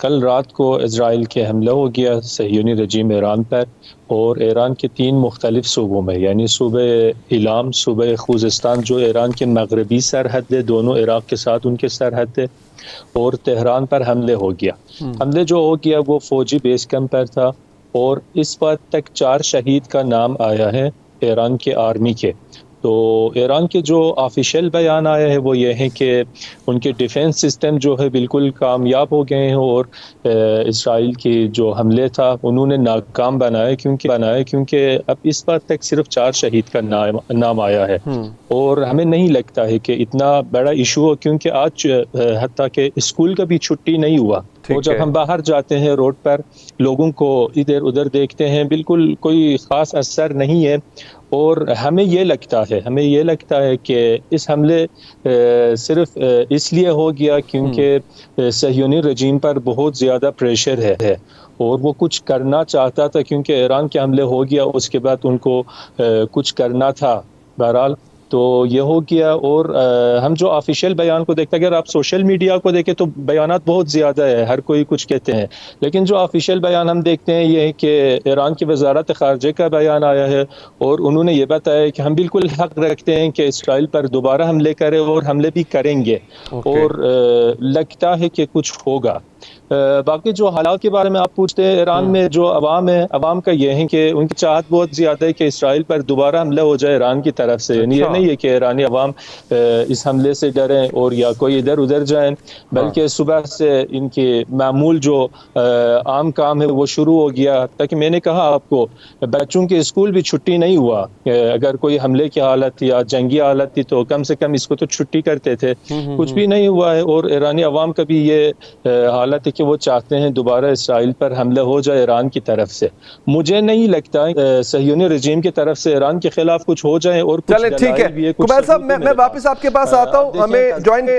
کل رات کو اسرائیل کے حملہ ہو گیا صہیونی رجیم ایران پر، اور ایران کے 3 مختلف صوبوں میں، یعنی صوبہ ایلام، صوبہ خوزستان جو ایران کے مغربی سرحد ہے، دونوں عراق کے ساتھ ان کے سرحد ہے، اور تہران پر حملے ہو گیا۔ حملے جو ہو گیا وہ فوجی بیس کیمپ پر تھا، اور اس وقت تک 4 شہید کا نام آیا ہے ایران کے آرمی کے۔ تو ایران کے جو آفیشیل بیان آیا ہے وہ یہ ہے کہ ان کے ڈیفنس سسٹم جو ہے بالکل کامیاب ہو گئے ہیں، اور اسرائیل کی جو حملے تھا انہوں نے ناکام بنایا کیونکہ اب اس بات تک صرف 4 شہید کا نام آیا ہے، اور ہمیں نہیں لگتا ہے کہ اتنا بڑا ایشو ہو، کیونکہ آج حتیٰ کہ اسکول کا بھی چھٹی نہیں ہوا، اور جب ہم باہر جاتے ہیں روڈ پر لوگوں کو ادھر ادھر دیکھتے ہیں، بالکل کوئی خاص اثر نہیں ہے۔ اور ہمیں یہ لگتا ہے کہ اس حملے صرف اس لیے ہو گیا کیونکہ صہیونی رجیم پر بہت زیادہ پریشر ہے، اور وہ کچھ کرنا چاہتا تھا، کیونکہ ایران کے حملے ہو گیا اس کے بعد ان کو کچھ کرنا تھا۔ بہرحال تو یہ ہو گیا، اور ہم جو آفیشیل بیان کو دیکھتے ہیں، اگر آپ سوشل میڈیا کو دیکھیں تو بیانات بہت زیادہ ہے، ہر کوئی کچھ کہتے ہیں، لیکن جو آفیشیل بیان ہم دیکھتے ہیں یہ ہے کہ ایران کی وزارت خارجہ کا بیان آیا ہے، اور انہوں نے یہ بتایا کہ ہم بالکل حق رکھتے ہیں کہ اسرائیل پر دوبارہ حملے کریں، اور حملے بھی کریں گے، اور لگتا ہے کہ کچھ ہوگا۔ باقی جو حالات کے بارے میں آپ پوچھتے ہیں، ایران میں جو عوام ہے، عوام کا یہ ہے کہ ان کی چاہت بہت زیادہ ہے کہ اسرائیل پر دوبارہ حملہ ہو جائے ایران کی طرف سے، یعنی یہ نہیں ہے کہ ایرانی عوام اس حملے سے ڈریں اور یا کوئی ادھر ادھر جائیں، بلکہ صبح سے ان کی معمول جو عام کام ہے وہ شروع ہو گیا۔ تاکہ میں نے کہا آپ کو بچوں کے اسکول بھی چھٹی نہیں ہوا، اگر کوئی حملے کی حالت یا جنگی حالت تھی تو کم سے کم اس کو تو چھٹی کرتے تھے، کچھ بھی نہیں ہوا ہے، اور ایرانی عوام کا بھی یہ حالت ہے کہ وہ چاہتے ہیں دوبارہ اسرائیل پر حملہ ہو جائے ایران کی طرف سے۔ مجھے نہیں لگتا صہیونی رجیم کی طرف سے ایران کے خلاف کچھ ہو جائے، اور کچھ دلائل بھی ہے۔ قبیل صاحب میں واپس آپ کے پاس آتا ہوں، ہمیں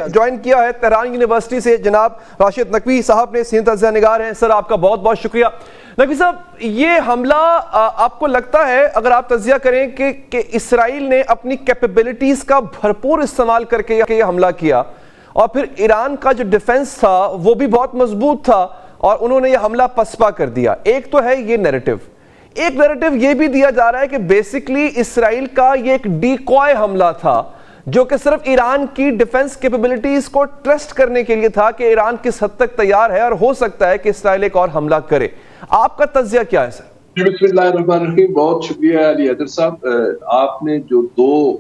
جوائن کیا ہے تہران یونیورسٹی سے جناب راشد نقوی صاحب نے، سینئر تجزیہ نگار ہیں۔ سر آپ کا بہت بہت شکریہ۔ نقوی صاحب، یہ حملہ آپ کو لگتا ہے، اگر آپ تجزیہ کریں کہ اسرائیل نے اپنی کیپیبلٹیز کا بھرپور استعمال کر کے یہ حملہ کیا، اور پھر ایران کا جو ڈیفنس تھا وہ بھی بہت مضبوط تھا، اور انہوں نے یہ حملہ پسپا کر دیا، ایک تو ہے یہ نیریٹو، ایک نیریٹو یہ بھی دیا جا رہا ہے کہ بیسیکلی اسرائیل کا یہ ایک ڈیکوائے حملہ تھا، جو کہ صرف ایران کی ڈیفنس کیپیبلٹیز کو ٹیسٹ کرنے کے لیے تھا کہ ایران کس حد تک تیار ہے، اور ہو سکتا ہے کہ اسرائیل ایک اور حملہ کرے۔ آپ کا تجزیہ کیا ہے سر؟ بسم اللہ الرحمن الرحیم، بہت شکریہ علی حیدر صاحب۔ آپ نے جو 2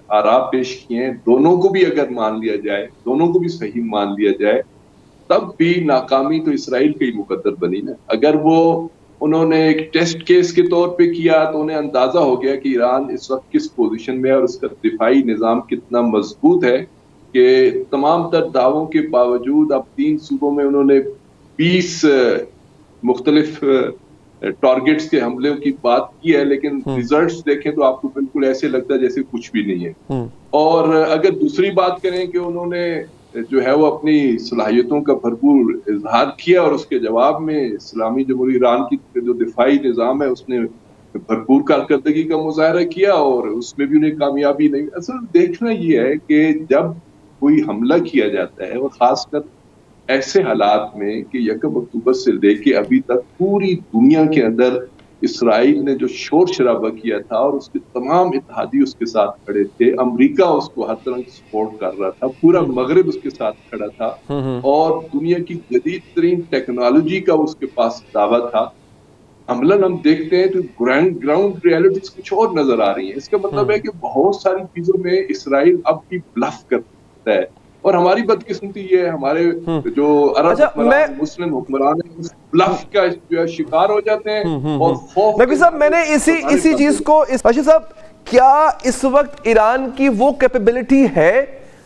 آراء پیش کیے ہیں، دونوں کو بھی اگر مان لیا جائے، دونوں کو بھی صحیح مان لیا جائے، تب بھی ناکامی تو اسرائیل کی مقدر بنی نا۔ اگر انہوں نے ایک ٹیسٹ کیس کے طور پہ کیا تو انہیں اندازہ ہو گیا کہ ایران اس وقت کس پوزیشن میں ہے، اور اس کا دفاعی نظام کتنا مضبوط ہے، کہ تمام تر دعووں کے باوجود اب 3 صوبوں میں انہوں نے 20 مختلف ٹارگٹس کے حملوں کی بات کی ہے، لیکن ریزلٹس دیکھیں تو آپ کو بالکل ایسے لگتا ہے جیسے کچھ بھی نہیں ہے۔ اور اگر دوسری بات کریں کہ انہوں نے جو ہے وہ اپنی صلاحیتوں کا بھرپور اظہار کیا، اور اس کے جواب میں اسلامی جمہوریہ ایران کی جو دفاعی نظام ہے اس نے بھرپور کارکردگی کا مظاہرہ کیا، اور اس میں بھی انہیں کامیابی نہیں۔ اصل دیکھنا یہ ہے کہ جب کوئی حملہ کیا جاتا ہے، اور خاص کر ایسے حالات میں کہ 1 اکتوبر سے لے کے ابھی تک پوری دنیا کے اندر اسرائیل نے جو شور شرابہ کیا تھا، اور اس کے تمام اتحادی اس کے ساتھ کھڑے تھے، امریکہ اس کو ہر طرح سپورٹ کر رہا تھا، پورا مغرب اس کے ساتھ کھڑا تھا، اور دنیا کی جدید ترین ٹیکنالوجی کا اس کے پاس دعویٰ تھا۔ عملاً ہم دیکھتے ہیں تو گراؤنڈ ریالٹیز کچھ اور نظر آ رہی ہیں۔ اس کا مطلب ہے کہ بہت ساری چیزوں میں اسرائیل اب بھی بلف کرتا ہے، اور ہماری بدقسمتی یہ ہے، ہمارے جو عرب حکمران، مسلم حکمران ہیں، اس بلف کا جو ہے شکار ہو جاتے ہیں، اور خوف۔ نقوی صاحب، میں نے اسی چیز کو، راشد صاحب، کیا اس وقت ایران کی وہ کیپیبلٹی ہے؟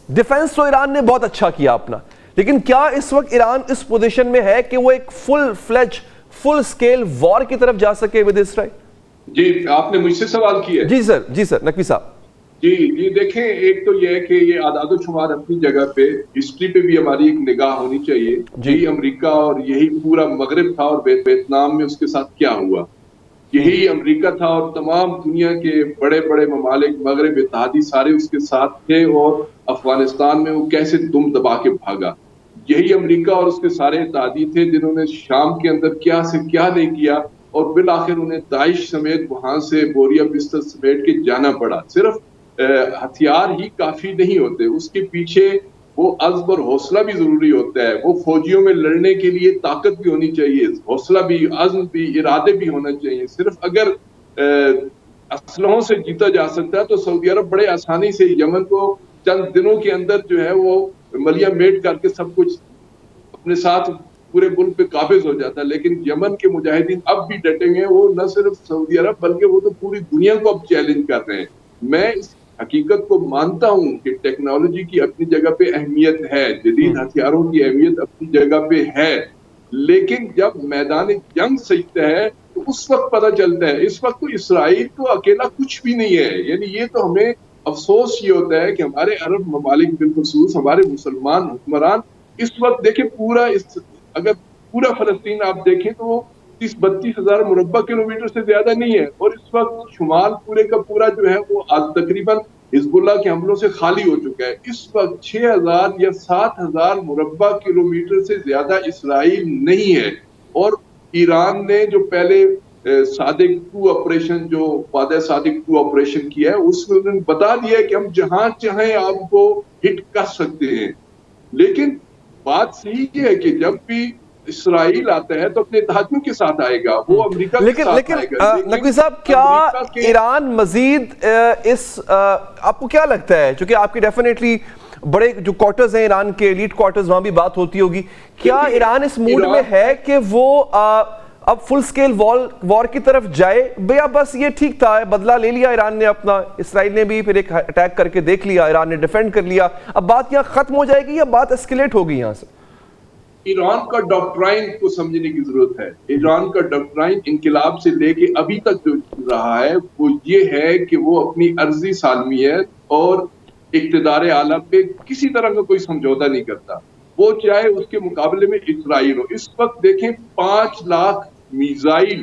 ڈیفنس تو ایران نے بہت اچھا کیا اپنا، لیکن کیا اس وقت ایران اس پوزیشن میں ہے کہ وہ ایک فل سکیل وار کی طرف جا سکے ود اسرائیل؟ جی، آپ نے مجھ سے سوال کیا ہے۔ جی سر نقوی صاحب۔ جی دیکھیں، ایک تو یہ ہے کہ یہ اعداد و شمار اپنی جگہ پہ، ہسٹری پہ بھی ہماری ایک نگاہ ہونی چاہیے۔ یہی امریکہ اور یہی پورا مغرب تھا، اور ویتنام میں اس کے ساتھ کیا ہوا، یہی امریکہ تھا، اور تمام دنیا کے بڑے بڑے ممالک، مغرب اتحادی، سارے اس کے ساتھ تھے، اور افغانستان میں وہ کیسے دم دبا کے بھاگا۔ یہی امریکہ اور اس کے سارے اتحادی تھے جنہوں نے شام کے اندر کیا سے کیا نہیں کیا، اور بالآخر انہیں داعش سمیت وہاں سے بوریا بستر سمیٹ کے جانا پڑا۔ صرف ہتھیار ہی کافی نہیں ہوتے، اس کے پیچھے وہ عزم اور حوصلہ بھی ضروری ہوتا ہے۔ وہ فوجیوں میں لڑنے کے لیے طاقت بھی ہونی چاہیے، حوصلہ بھی، عزم بھی، ارادے بھی ہونا چاہیے۔ صرف اگر اسلحوں سے جیتا جا سکتا ہے تو سعودی عرب بڑے آسانی سے یمن کو چند دنوں کے اندر جو ہے وہ ملیا میٹ کر کے سب کچھ اپنے ساتھ پورے ملک پہ قابض ہو جاتا ہے۔ لیکن یمن کے مجاہدین اب بھی ڈٹے ہیں، وہ نہ صرف سعودی عرب بلکہ وہ تو پوری دنیا کو اب چیلنج کر رہے ہیں۔ میں اس حقیقت کو مانتا ہوں کہ ٹیکنالوجی کی اپنی جگہ پہ اہمیت ہے، جدید ہتھیاروں کی اہمیت اپنی جگہ پہ ہے، لیکن جب میدان جنگ سجتا ہے تو اس وقت پتہ چلتا ہے۔ اس وقت تو اسرائیل تو اکیلا کچھ بھی نہیں ہے، یعنی یہ تو ہمیں افسوس یہ ہوتا ہے کہ ہمارے عرب ممالک بالخصوص ہمارے مسلمان حکمران اس وقت دیکھیں اگر پورا فلسطین آپ دیکھیں تو وہ 30-32 ہزار مربع کلومیٹر سے زیادہ نہیں ہے، اور اس وقت شمال پورے کا پورا جو ہے وہ تقریباً حزب اللہ کے حملوں سے خالی ہو چکا ہے۔ اس وقت 6000 یا 7000 مربع کلومیٹر سے زیادہ اسرائیل نہیں ہے، اور ایران نے جو پہلے صادق 2 آپریشن، جو وعدہ صادق 2 آپریشن کیا ہے، اس میں انہوں نے بتا دیا ہے کہ ہم جہاں چاہیں آپ کو ہٹ کر سکتے ہیں۔ لیکن بات صحیح یہ ہے کہ جب بھی اسرائیل آتا ہے تو اپنے اتحادیوں کے ساتھ آئے گا، وہ امریکہ کے ساتھ آئے گا۔ نقوی صاحب، کیا ایران مزید آپ کو کیا لگتا ہے، چونکہ آپ کی ڈیفینیٹلی بڑے جو کوارٹرز ہیں ایران کے، ایلیٹ کوارٹرز، وہاں بھی بات ہوتی ہوگی، کیا ایران اس موڈ میں ہے کہ وہ اب فل سکیل وار کی طرف جائے، یا بس یہ ٹھیک تھا، بدلہ لے لیا ایران نے اپنا، اسرائیل نے بھی پھر ایک اٹیک کر کے دیکھ لیا، ایران نے ڈیفینڈ کر لیا، اب بات یہاں ختم ہو جائے گی یا بات اسکیلیٹ ہوگی یہاں سے؟ ایران کا ڈاکٹرائن کو سمجھنے کی ضرورت ہے۔ ایران کا ڈاکٹرائن انقلاب سے لے کے ابھی تک جو رہا ہے وہ یہ ہے کہ وہ اپنی عرضی سالمیت اور اقتدار اعلیٰ پہ کسی طرح کا کوئی سمجھوتا نہیں کرتا، وہ چاہے اس کے مقابلے میں اسرائیل ہو۔ اس وقت دیکھیں 5 لاکھ میزائل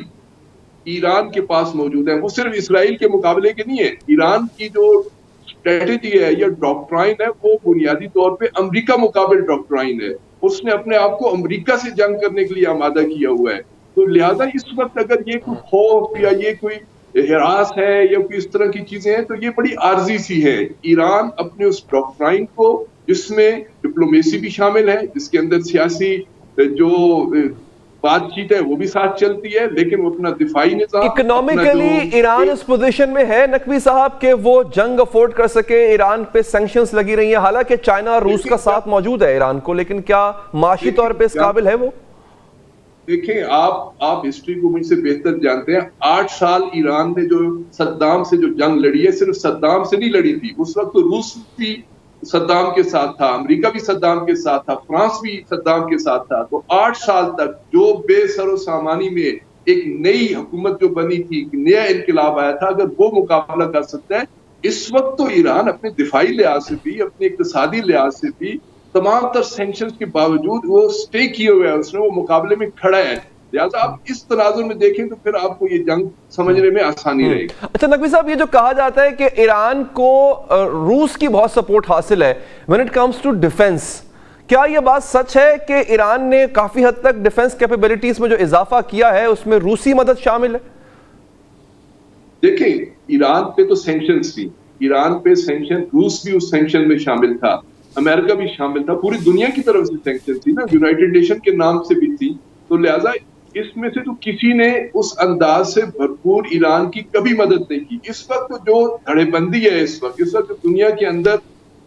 ایران کے پاس موجود ہیں، وہ صرف اسرائیل کے مقابلے کے نہیں ہے۔ ایران کی جو اسٹریٹجی ہے یا ڈاکٹرائن ہے وہ بنیادی طور پہ امریکہ مقابل ڈاکٹرائن ہے، اس نے اپنے آپ کو امریکہ سے جنگ کرنے کے لیے آمادہ کیا ہوا ہے۔ تو لہٰذا اس وقت اگر یہ کوئی خوف یا یہ کوئی ہراس ہے یا کوئی اس طرح کی چیزیں ہیں تو یہ بڑی عارضی سی ہے۔ ایران اپنے اس ڈاکٹرائن کو، جس میں ڈپلومیسی بھی شامل ہے، جس کے اندر سیاسی جو بات چیت ہے وہ بھی ساتھ چلتی ہے، لیکن وہ اپنا دفاعی نظام، اکنامکلی ایران اس پوزیشن میں ہے نقوی صاحب کہ وہ جنگ افورڈ کر سکے، ایران پہ سینکشنز لگی رہی ہیں، حالانکہ چائنا اور روس کا ساتھ موجود ہے ایران کو، لیکن کیا معاشی طور پہ اس قابل ہے وہ؟ دیکھیں آپ ہسٹری کو مجھ سے بہتر جانتے ہیں، 8 سال ایران نے جو صدام سے جو جنگ لڑی ہے، صرف صدام سے نہیں لڑی تھی، اس وقت تو روس بھی صدام کے ساتھ تھا، امریکہ بھی صدام کے ساتھ تھا، فرانس بھی صدام کے ساتھ تھا۔ تو 8 سال تک جو بے سر و سامانی میں ایک نئی حکومت جو بنی تھی، ایک نیا انقلاب آیا تھا، اگر وہ مقابلہ کر سکتا ہے، اس وقت تو ایران اپنے دفاعی لحاظ سے بھی، اپنے اقتصادی لحاظ سے بھی، تمام تر سینکشنز کے باوجود وہ سٹے کیے ہوئے ہے، اس نے وہ مقابلے میں کھڑا ہے۔ لہٰذا آپ اس تناظر میں دیکھیں تو پھر آپ کو یہ جنگ سمجھنے میں آسانی رہے گی۔ اچھا نقوی صاحب، یہ جو کہا جاتا ہے کہ ایران کو روس کی بہت سپورٹ حاصل ہے when it comes to defense، کیا یہ بات سچ ہے کہ ایران نے کافی حد تک ڈیفنس کیپیبلٹیز میں جو اضافہ کیا ہے اس میں روسی مدد شامل ہے؟ دیکھیں ایران پہ تو سینکشنز تھی، ایران پہ سینکشن، روس بھی اس سینکشن میں شامل تھا، امریکہ بھی شامل تھا، پوری دنیا کی طرف سے سینکشن تھی نا، یونائٹڈ نیشن کے نام سے بھی تھی۔ تو لہٰذا اس میں سے تو کسی نے اس انداز سے بھرپور ایران کی کبھی مدد نہیں کی۔ اس وقت جو دھڑے بندی ہے، اس وقت دنیا کے اندر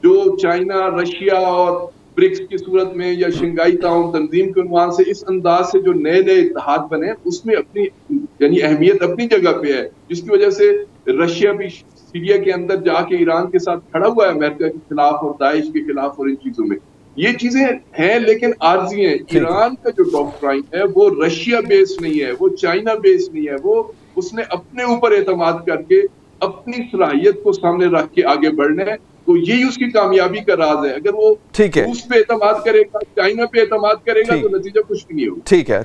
جو چائنا، رشیا اور برکس کی صورت میں یا شنگھائی تعاون تنظیم کے عنوان سے اس انداز سے جو نئے اتحاد بنے، اس میں اپنی یعنی اہمیت اپنی جگہ پہ ہے، جس کی وجہ سے رشیا بھی سیریا کے اندر جا کے ایران کے ساتھ کھڑا ہوا ہے امریکہ کے خلاف اور داعش کے خلاف، اور ان چیزوں میں یہ چیزیں ہیں لیکن عارضی ہیں۔ ایران کا جو ڈاکٹرائن ہے وہ رشیا بیس نہیں ہے، وہ چائنا بیس نہیں ہے، وہ اس نے اپنے اوپر اعتماد کر کے اپنی صلاحیت کو سامنے رکھ کے آگے بڑھنا ہے۔ تو یہی اس کی کامیابی کا راز ہے۔ اگر وہ روس پہ اعتماد کرے گا، چائنا پہ اعتماد کرے گا تو نتیجہ کچھ بھی نہیں ہوگا۔ ٹھیک ہے۔